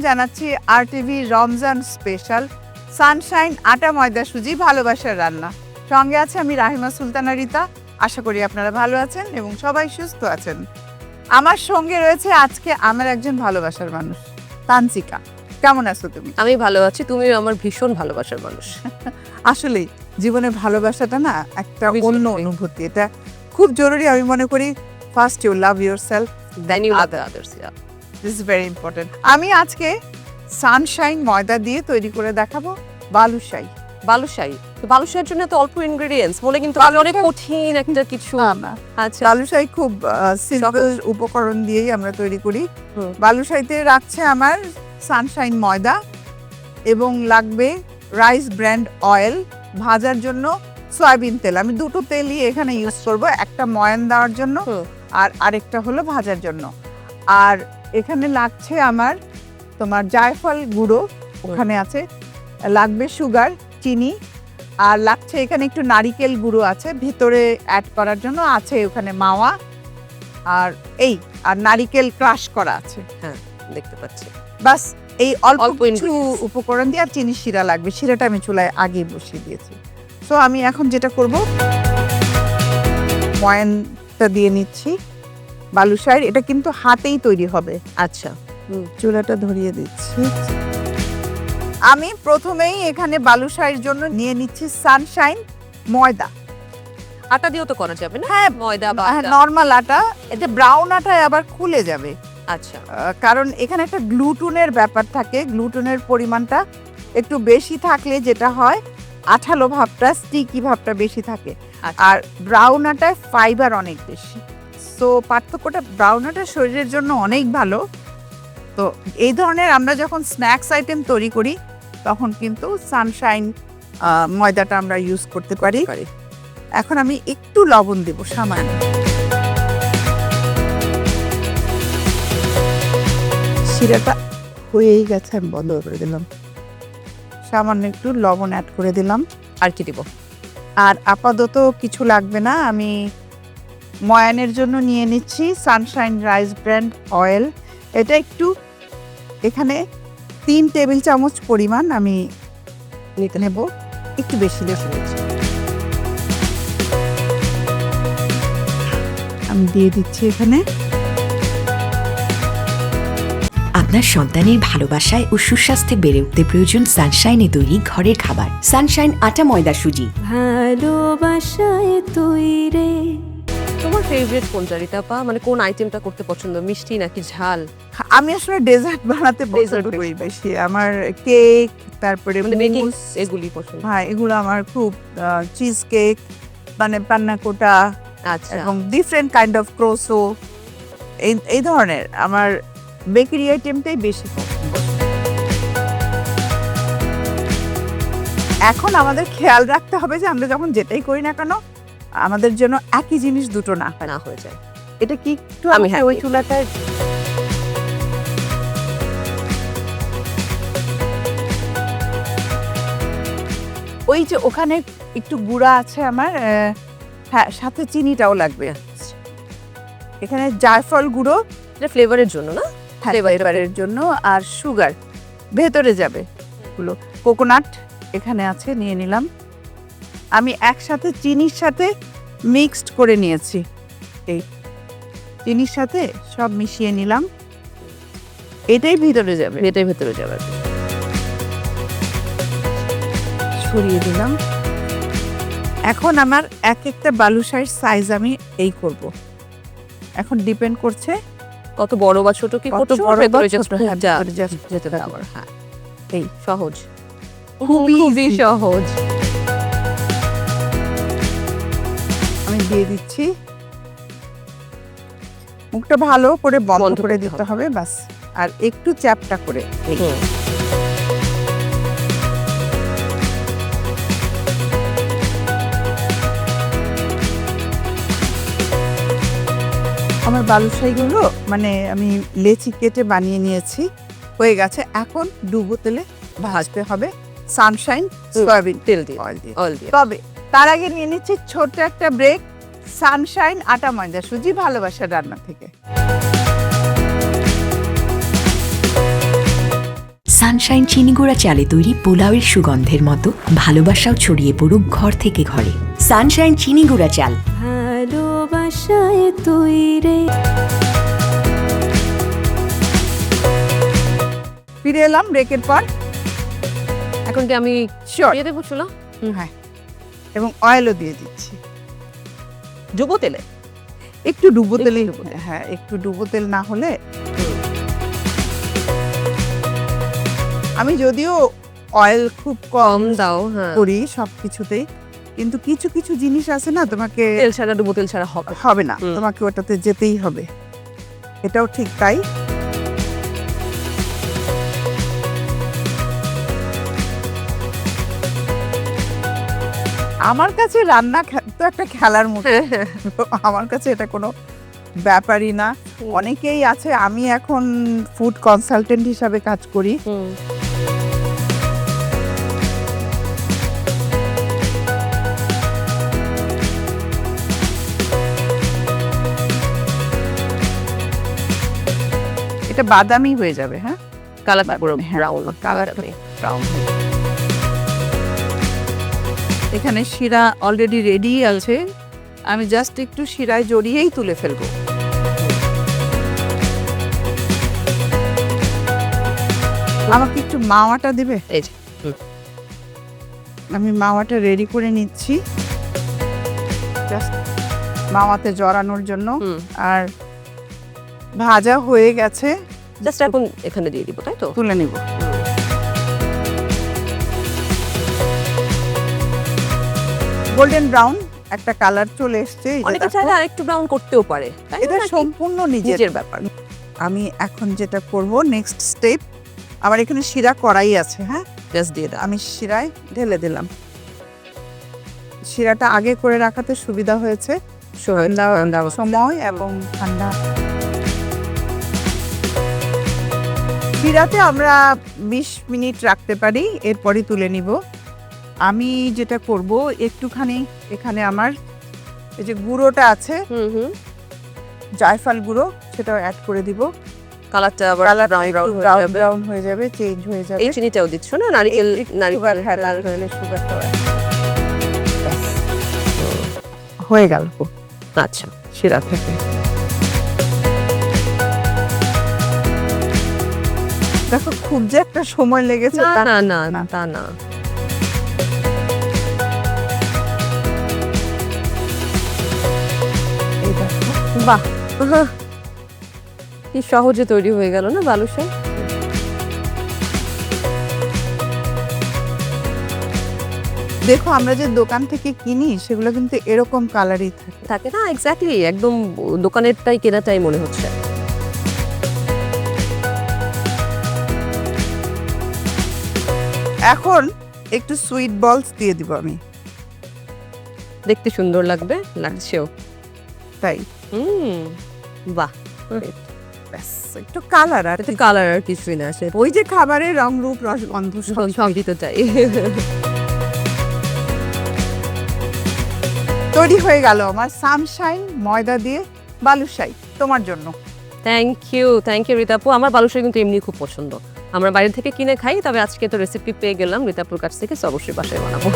জানাচ্ছি RTV Ramzan special Sunshine আটা ময়দা সুজি ভালোবাসার রান্না। সঙ্গে আছে আমি রাহিমা সুলতানা রিতা। আশা করি আপনারা ভালো আছেন এবং সবাই সুস্থ আছেন। আমার সঙ্গে রয়েছে আজকে আমার একজন ভালোবাসার মানুষ, তানচিকা। কেমন আছো তুমি? আমি ভালো আছি, তুমিও আমার ভীষণ ভালোবাসার মানুষ। আসলেই জীবনে ভালোবাসাটা না একটা ভীষণ অন্য ঠিক। অনুভূতি, এটা খুব জরুরি। আমি মনে করি first you love yourself, Then you love the others, yeah. This is very important. আমি আজকে সানশাইন ময়দা দিয়ে তৈরি করে দেখাবো বালুশাই। বালুশাহী, তো বালুশাহীর জন্য তো অল্প ইনগ্রেডিয়েন্টস বলে কিন্তু অনেক কঠিন একটা কিছু। না, আচ্ছা, বালুশাই খুব সিম্পল উপকরণ দিয়েই আমরা তৈরি করি। হুম। বালুশাইতে রাখছে আমার সানশাইন ময়দা এবং লাগবে রাইস ব্র্যান্ড অয়েল, ভাজার জন্য সয়াবিন তেল। আমি দুটো তেলই এখানে ইউজ করব, একটা ময়ান দেওয়ার জন্য হুম। আর আরেকটা হলো ভাজার জন্য। আর এখানে লাগছে আমার তোমার জায়ফল গুঁড়ো, ওখানে আছে, লাগবে সুগার, চিনি, আর লাগছে এখানে একটু নারিকেল গুঁড়ো আছে ভিতরে অ্যাড করার জন্য, আছে ওখানে মাওয়া আর আর নারিকেল ক্রাশ করা আছে। হ্যাঁ দেখতে পাচ্ছি। বাস এই অল্প অল্প কিছু ingredients। উপকরণ দিয়ে, আর চিনি শিরা লাগবে, শিরাটা আমি চুলায় আগে বসিয়ে দিয়েছি। সো আমি এখন যেটা করব, ময়ানটা দিয়ে নিচ্ছি বালুশাইয়ের। এটা কিন্তু হাতেই তৈরি হবে। আচ্ছা, চুলাটা ধরিয়ে দিচ্ছি। আমি প্রথমেই এখানে বালুশাইয়ের জন্য নিয়ে নিচ্ছি সানশাইন ময়দা। আটা দিয়েও তো করা যাবে না? হ্যাঁ, ময়দা বা আটা। নর্মাল আটা। এতে ব্রাউন আটায় আবার খুলে যাবে, আচ্ছা, কারণ এখানে একটা গ্লুটেনের ব্যাপার থাকে। গ্লুটেনের পরিমাণটা একটু বেশি থাকলে যেটা হয়, আঠালো ভাবটা, স্টিকি ভাবটা বেশি থাকে। আচ্ছা। আর ব্রাউন আটায় ফাইবার অনেক বেশি। সো পার্থক্যটা, ব্রাউন আটা শরীরের জন্য অনেক ভালো। তো এই ধরনের আমরা যখন স্ন্যাক্স আইটেম তৈরি করি তখন কিন্তু সানশাইন ময়দাটা আমরা ইউজ করতে পারি। এখন আমি একটু লবণ দেব, সামান্য। শিরাটা হয়েই গেছে, আমি বন্ধ করে দিলাম। সামান্য একটু লবণ অ্যাড করে দিলাম। আর কি দিব? আর আপাতত কিছু লাগবে না। আমি ময়ানের জন্য নিয়ে নিচ্ছি সানশাইন রাইস ব্র্যান্ড অয়েল। এটা একটু, এখানে 3 টেবিল চামচ পরিমাণ আমি নিতে নেব, একটু বেশি বেশি নিচ্ছি। আমি দিয়ে দিচ্ছি এখানে। আপনার সন্তানের ভালোবাসায় ও সুস্বাস্থ্যে বেড়ে উঠতে প্রয়োজন সানশাইনে তৈরি ঘরের খাবার। সানশাইন আটা ময়দা সুজি। ভালোবাসায় তৈরি। তোমার ফেভারিট কোনটা রিতা আপা? মানে কোন আইটেমটা করতে পছন্দ, মিষ্টি নাকি ঝাল? আমি আসলে ডেজার্ট বানাতে পছন্দ Dessert করি বেশি। আমার কেক, তারপরে মানে বেকিং মুস, এগুলি পছন্দ? হ্যাঁ এগুলো আমার খুব, চিজ কেক, মানে পান্না কোটা আচ্ছা, এবং ডিফারেন্ট কাইন্ড অফ ক্রোসো, এই ধরনের আমার বেকারি আইটেমটাই বেশি পছন্দ। এখন আমাদের খেয়াল রাখতে হবে যে আমরা যখন যেটাই করি না কেন, আমাদের জন্য একই জিনিস দুটো না হয়। না হয়ে যায়। এটা কি একটু আমি আমাকে ওই happy। চুলাটায় ওই যে ওখানে একটু গুঁড়া আছে আমার, হ্যাঁ সাথে চিনিটাও লাগবে। এখানে জায়ফল গুঁড়ো, এটা ফ্লেভারের জন্য না? ফ্লেভারের জন্য, আর সুগার ভেতরে যাবে। গুলো কোকোনাট এখানে আছে, নিয়ে নিলাম। আমি একসাথে চিনির সাথে মিক্সড করে নিয়েছি। এই চিনির সাথে সব মিশিয়ে নিলাম, এটাই ভিতরে যাবে। এটাই ভেতরে যাবে। ছড়িয়ে দিলাম। এখন আমার এক একটা বালুশাইয়ের সাইজ আমি এই করব। এখন ডিপেন্ড করছে কত বড় বা ছোট কি কত করছো, বড় বা ভেতরে ছোট, just হ্যাঁ, যা ভেতরে just যেতে যেতে দাও। হ্যাঁ, এই সহজ, খুবই খুবই easy। সহজ। আমি দিয়ে দিচ্ছি। মুখটা ভালো করে বন্ধ বন্ধ করে করতে দিতে হবে, বাস। আর একটু চ্যাপটা করে এই। হুম। আমার বালুশাইগুলো মানে আমি লেচি কেটে বানিয়ে নিয়েছি, হয়ে গেছে। এখন ডুবো তেলে ভাজতে হবে সানশাইন সয়াবিন তেল দিয়ে, অয়েল দিয়ে। অয়েল দিয়ে। তবে তার আগে নিয়ে নিচ্ছি ছোট্ট একটা ব্রেক, সানশাইন আটা ময়দা সুজি ভালোবাসার রান্না থেকে। সানশাইন চিনি গুঁড়া চালে তৈরি পোলাওয়ের সুগন্ধের মতো ভালোবাসাও ছড়িয়ে পড়ুক ঘর থেকে ঘরে। সানশাইন চিনি গুঁড়া চাল। ভালোবাসায় তৈরি। ফিরে এলাম ব্রেকের পর। এখন কি আমি Sure. দিয়ে দেবো চুলা? হ্যাঁ, এবং অয়েলও দিয়ে দিচ্ছি। ডুবো তেলে? একটু ডুবো তেলে, ডুবো তেল। হ্যাঁ একটু ডুবো তেল না হলে। আমি যদিও অয়েল খুব কম কম দাও, হ্যাঁ। করি সবকিছুতেই, কিন্তু কিছু কিছু জিনিস আছে না, তোমাকে তেল ছাড়া, ডুবো তেল ছাড়া হবে হবে না, হুম। তোমাকে ওটাতে যেতেই হবে। এটাও ঠিক তাই। আমার কাছে রান্না তো একটা খেলার মতো। আমার কাছে এটা কোনো ব্যাপারই না। অনেকেই আছে, আমি এখন ফুড কনসালটেন্ট হিসাবে কাজ করি। হুম। এটা বাদামি হয়ে যাবে, হ্যাঁ কালারটা পুরো হ্যাঁ, ব্রাউন, কালারটা ব্রাউন। এখানে শিরা অলরেডি রেডি আছে, আমি জাস্ট একটু শিরায় জড়িয়েই তুলে ফেলবো। আমাকে একটু মাওয়াটা দেবে? এই যে, আমি মাওয়াটা রেডি করে নিচ্ছি, জাস্ট মাওয়াতে জড়ানোর জন্য। হুম। আর ভাজা হয়ে গেছে, জাস্ট এখন এখানে দিয়ে দিব, তাই তো? তুলে নিব। গোল্ডেন ব্রাউন একটা কালার চলে এসছে, এই যে অনেকে দেখো। চাইলে আরেকটু ব্রাউন করতেও পারে, তাই না? এটা নাকি? সম্পূর্ণ নিজের নিজের ব্যাপার। আমি এখন যেটা করব, নেক্সট স্টেপ, আমার এখানে শিরা কড়াই আছে, হ্যাঁ জাস্ট দিয়ে দাও। আমি শিরায় ঢেলে দিলাম। শিরাটা আগে করে রাখাতে সুবিধা হয়েছে, সময় এবং ঠান্ডা। শিরাতে আমরা 20 মিনিট রাখতে পারি, এরপরই তুলে নিব। আমি যেটা করব, একটুখানি এখানে আমার এই যে গুঁড়োটা আছে, হুম হুম। জায়ফল গুঁড়ো, সেটাও অ্যাড করে দিব। কালারটা আবার ব্রাউন হয়ে যাবে, চেঞ্জ হয়ে যাবে। এই চিনিটাও দিচ্ছ না? নারিকেল, সুগার, হ্যাঁ লাল হলে সুগারটা হয়ে গেল আচ্ছা। শিরা থেকে। দেখো খুব যে একটা সময় লেগেছে না তা না না না। তা না। এই দেখো, বাহ, কি সহজে তৈরি হয়ে গেল না বালুশাই? দেখো আমরা যে দোকান থেকে কিনি সেগুলো কিন্তু এরকম কালারই থাকে। থাকে না, এক্স্যাক্টলি একদম দোকানেরটাই কেনাটাই মনে হচ্ছে। এখন একটু সুইট বলস দিয়ে দিব আমি, দেখতে সুন্দর লাগবে, লাগছেও। তাই বাহ, ব্যাস একটু কালার। আর এতে কালার আর কিছুই না, সে ওই যে খাবারের রং রূপ রসগন্ধ সব সব দিতে চাই। তৈরি হয়ে গেল আমার সানশাইন ময়দা দিয়ে বালুশাই তোমার জন্য। থ্যাংক ইউ রিতাপু। আমার বালুশাই কিন্তু এমনি খুব পছন্দ, আমরা বাইরে থেকে কিনে খাই, তবে আজকে তো রেসিপি পেয়ে গেলাম রিতাপুর কাছ থেকে, তো অবশ্যই বাসায় বানাবো।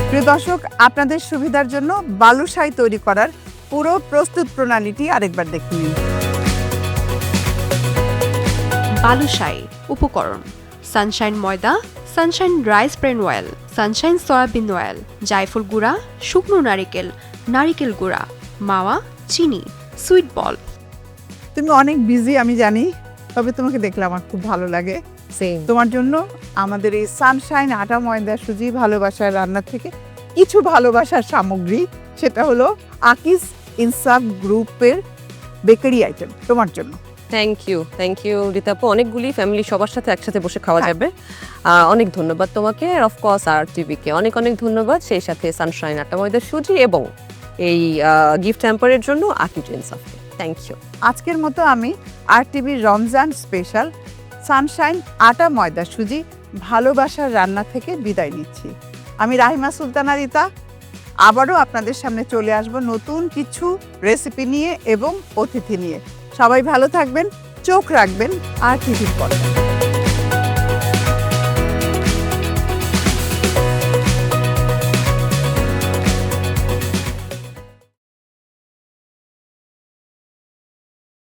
প্রিয় দর্শক, আপনাদের সুবিধার জন্য বালুশাই তৈরি করার পুরো প্রস্তুত প্রণালীটি আরেকবার দেখে নিন। বালুশাই উপকরণ: সানশাইন ময়দা, Sunshine rice bran oil, Sunshine soybean oil, জায়ফল গুঁড়া, শুকনো নারিকেল, নারিকেল গুঁড়া, মাওয়া, চিনি, সুইট বল। তুমি অনেক বিজি আমি জানি, তবে তোমাকে দেখলে আমার খুব ভালো লাগে। সেম। তোমার জন্য আমাদের এই সানশাইন আটা ময়দা সুজি ভালোবাসার রান্না থেকে কিছু ভালোবাসার সামগ্রী, সেটা হলো আকিস ইনসাফ গ্রুপের বেকারি আইটেম তোমার জন্য। থ্যাংক ইউ রিতাপু। অনেকগুলি ফ্যামিলি সবার সাথে একসাথে বসে খাওয়া হ্যাঁ। যাবে। অনেক ধন্যবাদ তোমাকে, অফকোর্স আর টিভিকে অনেক অনেক ধন্যবাদ, সেই সাথে সানশাইন আটা ময়দা সুজি এবং এই গিফট হ্যাম্পারের জন্য আকিস ইনসাফকে থ্যাংক ইউ। আজকের মতো আমি RTVর রমজান স্পেশাল সানশাইন আটা ময়দা সুজি ভালোবাসার রান্না থেকে বিদায় নিচ্ছি। আমি রাহিমা সুলতানা রিতা, আবারও আপনাদের সামনে চলে আসব নতুন কিছু রেসিপি নিয়ে এবং অতিথি নিয়ে। সবাই ভালো থাকবেন, চোখ রাখবেন আর টিভির পর্দায়।